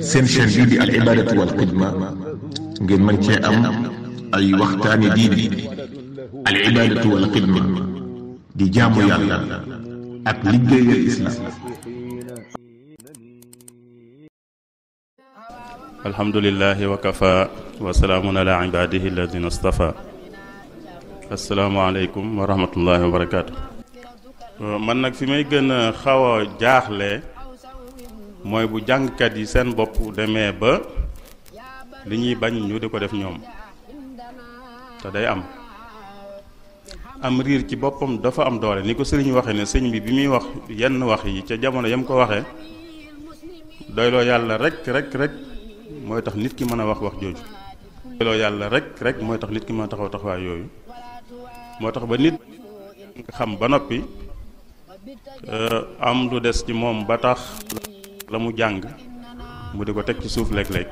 seen chaîne bii di al ibadatu wal xidma ngeen mën cee am ay waxtaani diine. al ibadatu wal xidma di jaamu yàlla ak liggéeyal islam. alhamdulillahi wa kafa wa salaamun ala ibadihi alladina stafa. asalaamaaleykum wa rahmatullahi wa barakaatu. man nag fi may gën a xaw a jaaxle mooy bu jàngkat yi seen bopp demee ba li ñuy bañ ñu di ko def ñoom te day am riir ci boppam dafa am doole ni ko sëriñ waxe ne sëñ bi muy wax yenn wax yi ca jamono yam ko waxee doyloo yàlla rek mooy tax nit ki mën a wax jooju. doyloo yàlla rek mooy tax nit ki mën a taxaw taxawaay yooyu moo tax ba nit nga xam ba noppi am lu des ci moom ba tax la mu jàng mu di ko teg ci suuf léeg-léeg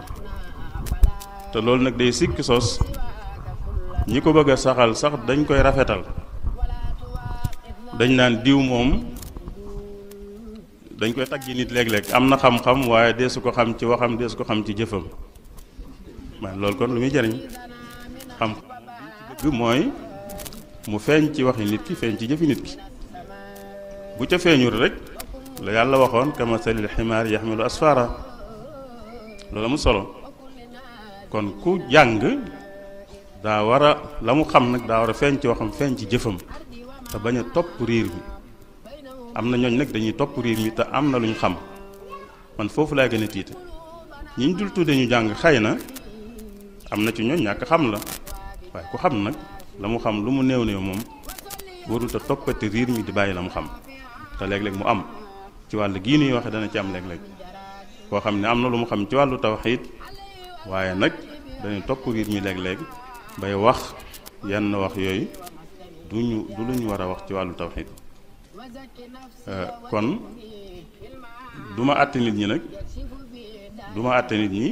te loolu nag day sikki sos ñi ko bëgg a saxal sax dañ koy rafetal dañ naan diw moom dañ koy taggi nit léeg-léeg am na xam-xam waaye deesu ko xam ci waxam deesu ko xam ci jëfam man loolu kon lu muy jëriñ xam bëgg mooy mu feeñ ci waxi nit ki feeñ ci jëfi nit ki bu ca feeñul rek la yàlla waxoon kama salil ximaar yaxmilu asfara loolu mu solo kon ku jàng daa war a la mu xam nag daa war a feeñ ci waxam feeñ ci jëfam te bañ a topp riir mi am na ñooñ nag dañuy topp riir mi te am na lu ñu xam man foofu laay gën a tiite ñi ñu dul tudde ñu jàng xëy na am na ci ñooñ ñàkk xam la waaye ku xam nag la mu xam lu mu néew moom warut a toppati riir mi di bàyyi la mu xam te léeg-léeg mu am ci wàll gii nuy waxe dana ci am léeg-léeg koo xam ne am na lu mu xam ci wàllu tawxiid waaye nag dañuy topp riir mi léeg-léeg bay wax yenn wax yooyu du lu ñu war a wax ci wàllu tawxiid kon du ma àtte nit ñi nag du ma àtte nit ñi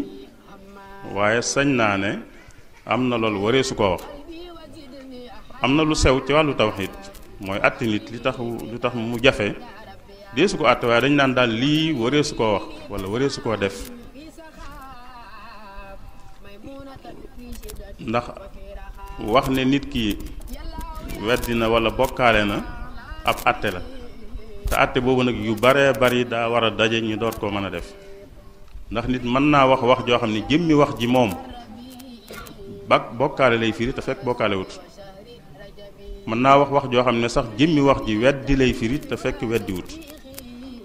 waaye sañ naa ne am na loolu waree su ko wax am na lu sew ci wàllu tawxiid mooy àtte nit li tax mu jafe dee su ko àtte waaye dañ naan daal lii waree su koo wax wala waree su koo def ndax wax ne nit ki weddi na wala bokkaale na ab àtte la te àtte boobu nag yu baree bari daa war a daje ñu door koo mën a def ndax nit mën naa wax joo xam ne jëmmi wax ji moom bokkaale lay firi te fekk bokkaale wut mën naa wax joo xam ne sax jëmmi wax ji weddi lay firi te fekk weddi wut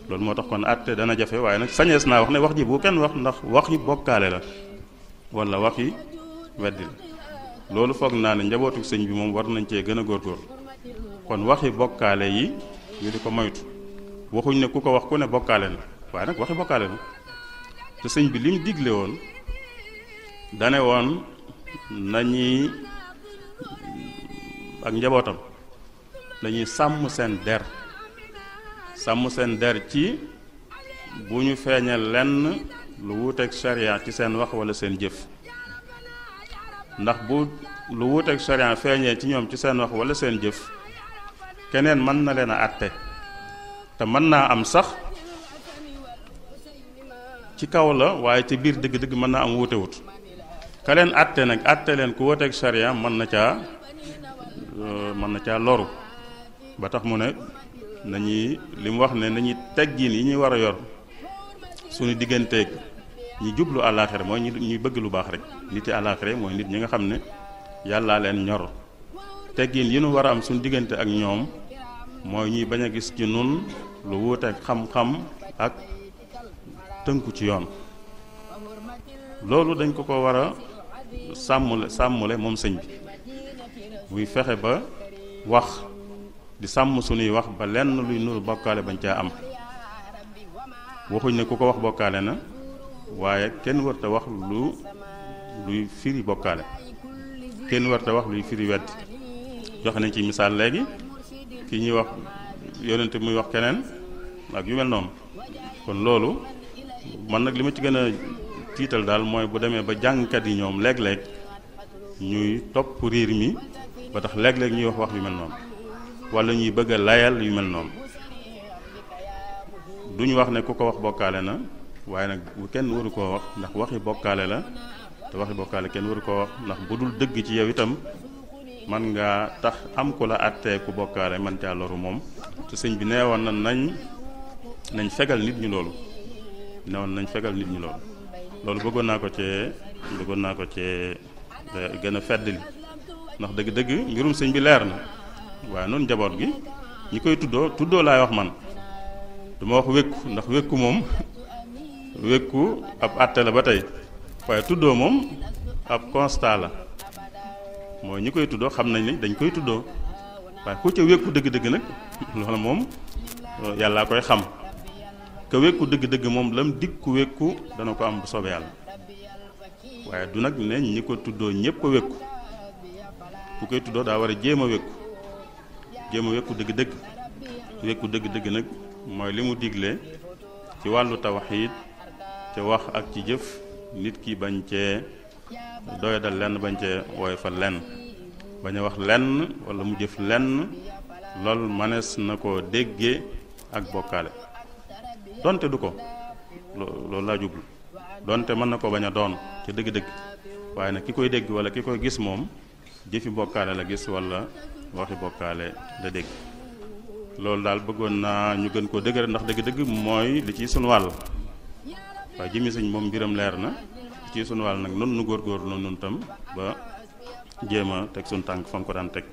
loolu moo tax kon àtte dana jafe waaye nag sañees naa wax ne wax ji bu kenn wax ndax wax yi bokkaale la wala wax yi weddi la loolu foog naa ne njabootu sëñ bi moom war nañ cee gën a góorgóor kon waxi bokkaale yi ñu di ko moytu waxuñ ne ku ko wax ku ne bokkaale na waaye nag waxi bokkaale na te sëñ bi lim digle woon dane woon nañuy ak njabootam dañuy sàmm seen der ci bu ñu feeñal lenn lu wuuteeg sharia ci seen wax wala seen jëf ndax bu lu wuuteeg sharia feeñee ci ñoom ci seen wax wala seen jëf keneen mën na leen a àtte te mën naa am sax ci kaw la waaye ci biir dëgg-dëgg mën naa am wuute wut ka leen àtte nag àtte leen ku wuuteeg sharia mën na caa loru ba tax mu ne nañuy li mu wax ne nañuy teggin yi ñuy war a yor suñu digganteeg ñi jublu àllaaxira mooy ñuy bëgg lu baax rek nit yi àllaaxira mooy nit ñi nga xam ne yàllaa leen ñor teggin yi nu war a am suñu diggante ak ñoom mooy ñuy bañ a gis ci nun lu wuuteeg xam-xam ak tënku ci yoon loolu dañ ko war a sàmmule moom sëñ bi muy fexe ba wax di sàmm suñuy wax ba lenn luy nuru bokkaale bañ caa am waxuñ ne ku ko wax bokkaale na waaye kenn warta wax luy firi bokkaale kenn warta wax luy firi weddi joxe nañ ci misaal léegi ki ñuy wax yonente muy wax keneen ak yu mel noonu kon loolu man nag li ma ci gën a tiital daal mooy bu demee ba jàngkat yi ñoom léeg-léeg ñuy topp riir mi ba tax léeg-léeg ñuy wax yu mel noonu wala ñuy bëgg a layal yu mel noonu duñu wax ne ku ko wax bokkaale na waaye nag bu kenn waru koo wax ndax waxi bokkaale la te waxi bokkaale kenn waru koo wax ndax bu dul dëgg ci yow itam man nga tax am ku la àttee ku bokkaale man caa loru moom te sëñ bi neewoon na nañ fegal nit ñi loolu nañ fegal nit ñi loolu bëggoon naa ko cee gën a feddali ndax dëgg-dëgg mbirum sëñ bi leer na waaye noonu njaboot gi ñi koy tuddoo laay wax man duma wax wékku ndax wékku moom wékku ab àtte la ba tey waaye tuddoo moom ab constat la mooy ñi koy tuddoo xam nañ ne dañ koy tuddoo waaye ku ca wékku dëgg-dëgg nag loolu moom yàllaa koy xam ka wékku dëgg-dëgg moom lam dikku wékku dana ko am bu soobee yàlla waaye du nag ne ñi ko tuddoo ñépp a wékku ku koy tuddoo daa war a jéem a wékku dëgg-dëgg wékku dëgg-dëgg nag mooy li mu digle ci wàllu tawxiid ci wax ak ci jëf nit ki bañ cee doyadal lenn bañ cee woyofal lenn bañ a wax lenn wala mu jëf lenn lool manees na koo déggee ak bokkaale donte du ko loolu laa jublu donte mën na ko bañ a doon ca dëgg-dëgg waaye nag ki koy dégg wala ki koy gis moom jëfi bokkaale la gis wala waxi bokkaale la dégg loolu daal bëggoon naa ñu gën koo dëgëral ndax dëgg-dëgg mooy li ci sunu wàll waaye jëmi sëñ moom mbiram leer na li ci sunu wàll nag noonu nu góorgóorlu noonu tam ba jéem a teg sunu tànk fa mu ko daan teg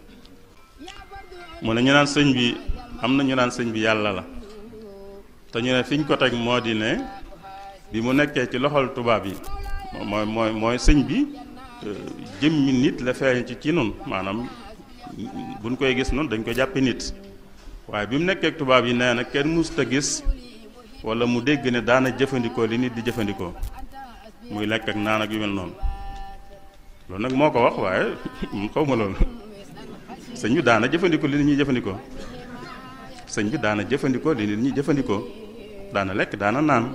mu ne ñu naan sëñ bi am na ñu naan sëñ bi yàlla la te ñu ne fi ñu ko teg moo di ne bi mu nekkee ci loxol tubaab yi mooy sëñ bi jëmmi nit la feeñ ci nun maanaam buñ koy gis noonu dañ ko jàppe nit waaye bi mu nekkee tubaab yi nee na kenn musta gis wala mu dégg ne daana jëfandikoo li nit di jëfandikoo muy lekk ak naan ak yu mel noonu loolu nag moo ko wax waaye xaw ma loolu sëñ bi daana jëfandikoo li nit ñi jëfandikoo sëñ bi daana jëfandikoo li nit ñi jëfandikoo daana lekk daana naan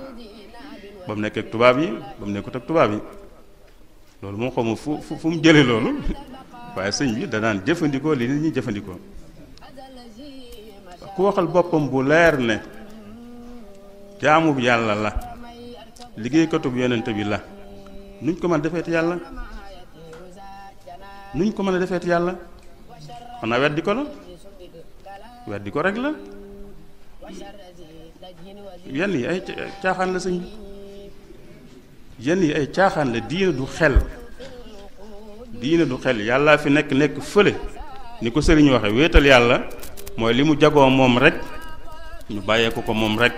ba mu nekkee tubaab yi ba mu nekkut ak tubaab yi loolu moom xaw ma fu mu jëlee loolu waaye sëñ bi da daan jëfandikoo li nit ñi jëfandikoo ku waxal boppam bu leer ne jaamub yàlla la liggéeykatub yonent bi la nuñ ko mën a defeeti yàlla xanaa weddi ko la weddi ko rek la yenn yi ay caaxaan la sëñ bi yenn yi ay caaxaan la diine du xel yàllaa fi nekk fële ni ko sëriñ waxe wéetal yàlla mooy li mu jagoo moom rek ñu bàyyee ko moom rek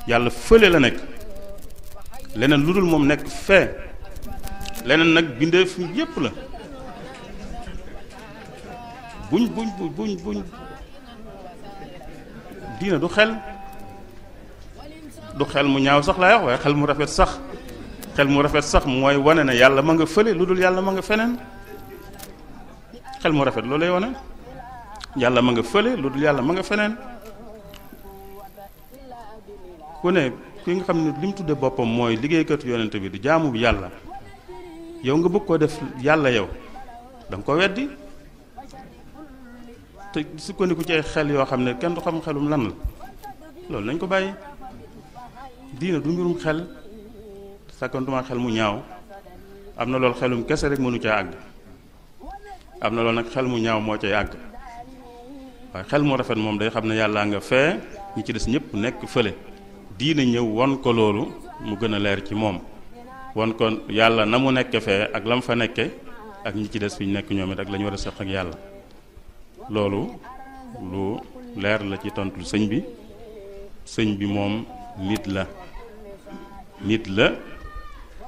yàlla fële la nekk leneen lu dul moom nekk fee leneen nag bindeef yépp la buñ diine du xel mu ñaaw sax laay wax waaye xel mu rafet sax mooy wane ne yàlla ma nga fële lu dul yàlla ma nga feneen xel mu rafet loolu lay wane yàlla ma nga fële lu dul yàlla ma nga feneen ku ne ki nga xam ne li mu tudde boppam mooy liggéeykatu yonent bi di jaamu bi yàlla yow nga bëgg koo def yàlla yow da nga ko weddi te sukkandiku ci ay xel yoo xam ne kenn du xam xelum lan la loolu nañ ko bàyyi diina du mbirum xel sakkantuma xel mu ñaaw am na loolu xelum kese rek mënu caa àgg am na loolu nag xel mu ñaaw moo cay àgg waaye xel mu rafet moom day xam ne yàllaa nga fee ñi ci des ñëpp nekk fële diina ñëw won ko loolu mu gën a leer ci moom won ko yàlla na mu nekke fee ak la mu fa nekke ak ñi ci des fi ñu nekk ñoom it ak la ñu war a seq ak yàlla loolu lu leer la ci tontu sëñ bi moom nit la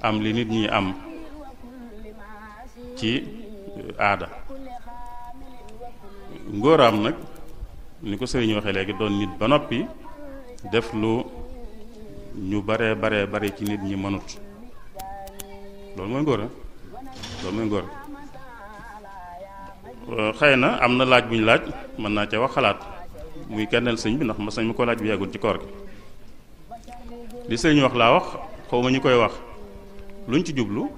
am li nit ñi am ci aada ngóoraam nag ni ko sëriñ waxee léegi doon nit ba noppi def lu ñu bare ci nit ñi mënut loolu mooy ngóora xëy na am na laaj bu ñu laaj mën naa ca wax xalaat muy kennel sëñ bi ndax ma sañ ma ko laaj bi yàggul ci koor gi li sëñ wax laa wax xaw ma ñu koy wax luñ ci jublu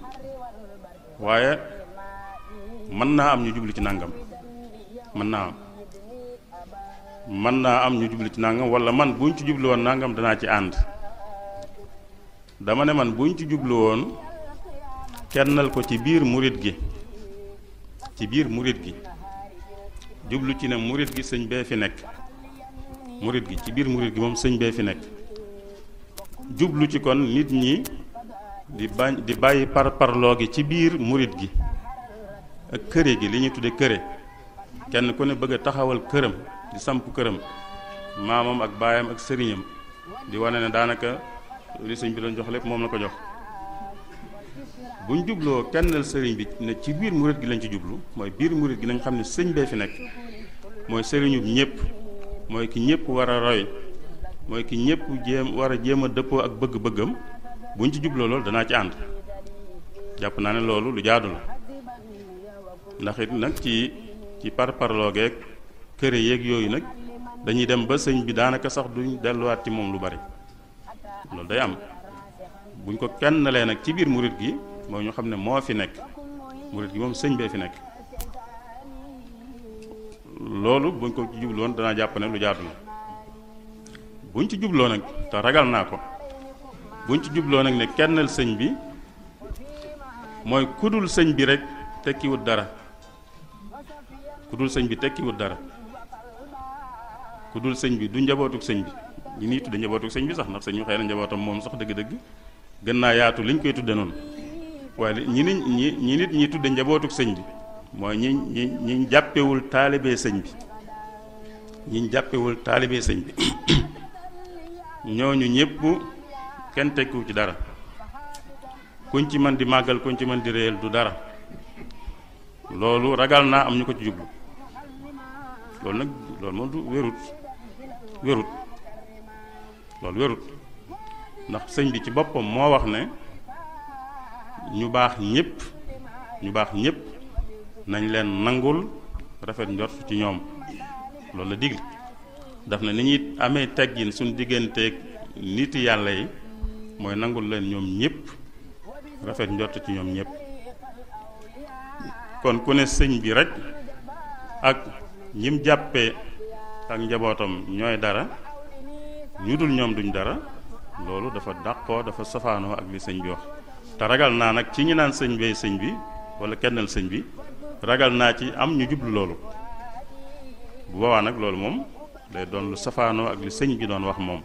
waaye mën naa am ñu jublu ci nàngam mën naa am ñu jublu ci nàngam wala man buñ ci jublu woon nàngam danaa ci ànd dama ne man buñ ci jublu woon kennal ko ci biir murit gi jublu ci ne murit gi sëñ bee fi nekk murit gi ci biir murit gi moom sëñ bee fi nekk jublu ci kon nit ñi di bàyyi parloo gi ci biir murit gi ak këre gi li ñuy tudde këre kenn ku ne bëgg a taxawal këram di samp këram maamam ak baayam ak sëriñam di wane ne daanaka li sëñ bi doon jox lépp moom la ko jox buñ jubloo kennal sëriñ bi ne ci biir murit gi lañ ci jublu mooy biir murit gi nañ xam ne sëñ bee fi nekk mooy sëriñu ñëpp mooy ki ñëpp war a roy mooy ki ñëpp war a jéem a dëppoo ak bëgg-bëggam buñ ci jubloo loolu danaa ci ànd jàpp naa ne loolu lu jaadu la ndax it nag ci parloo geeg kër yeeg yooyu nag dañuy dem ba sëñ bi daanaka sax duñ delluwaat ci moom lu bari loolu day am buñ ko kennalee nag ci biir murit gi moo ñu xam ne moo fi nekk murit gi moom sëñ bee fi nekk loolu buñ ko ci jubloon danaa jàpp ne lu jaadu la buñ ci jubloo nag te ragal naa ko buñ ci jubloo nag ne kennal sëñ bi mooy kudul sëñ bi rek tekkiwut dara kudul sëñ bi tekkiwut dara kudul sëñ bi du njabootuk sëñ bi ñi nii tudde njabootuk sëñ bi sax ndax sëñ bi xëy na njabootam moom sax dëgg-dëgg gën naa yaatu liñ koy tudde noonu waaye ñi nit ñi tudde njabootuk sëñ bi mooy ñi jàppewul taalibee sëñ bi ñi jàppewul taalibee sëñ bi ñooñu ñëpp kenn tekkiwu ci dara kuñ ci mën di màggal kuñ ci mën di réyal du dara loolu ragal naa am ñu ko ci jublu loolu nag loolu moom du wérut loolu wérut ndax sëñ bi ci boppam moo wax ne ñu baax ñépp nañ leen nangul rafet njort ci ñoom loolu la digle daf na ni ñuy amee teggin suñ digganteeg nit yàlla yi mooy nangul leen ñoom ñépp rafet njort ci ñoom ñépp kon ku ne sëñ bi rek ak ñim jàppee ak njabootam ñooy dara ñu dul ñoom duñ dara loolu dafa dàqoo dafa safaanoo ak li sëñ bi wax te ragal naa nag ci ñi naan sëñ bee sëñ bi wala kennal sëñ bi ragal naa ci am ñu jublu loolu bu boobaa nag loolu moom day doon lu safaanoo ak li sëñ bi doon wax moom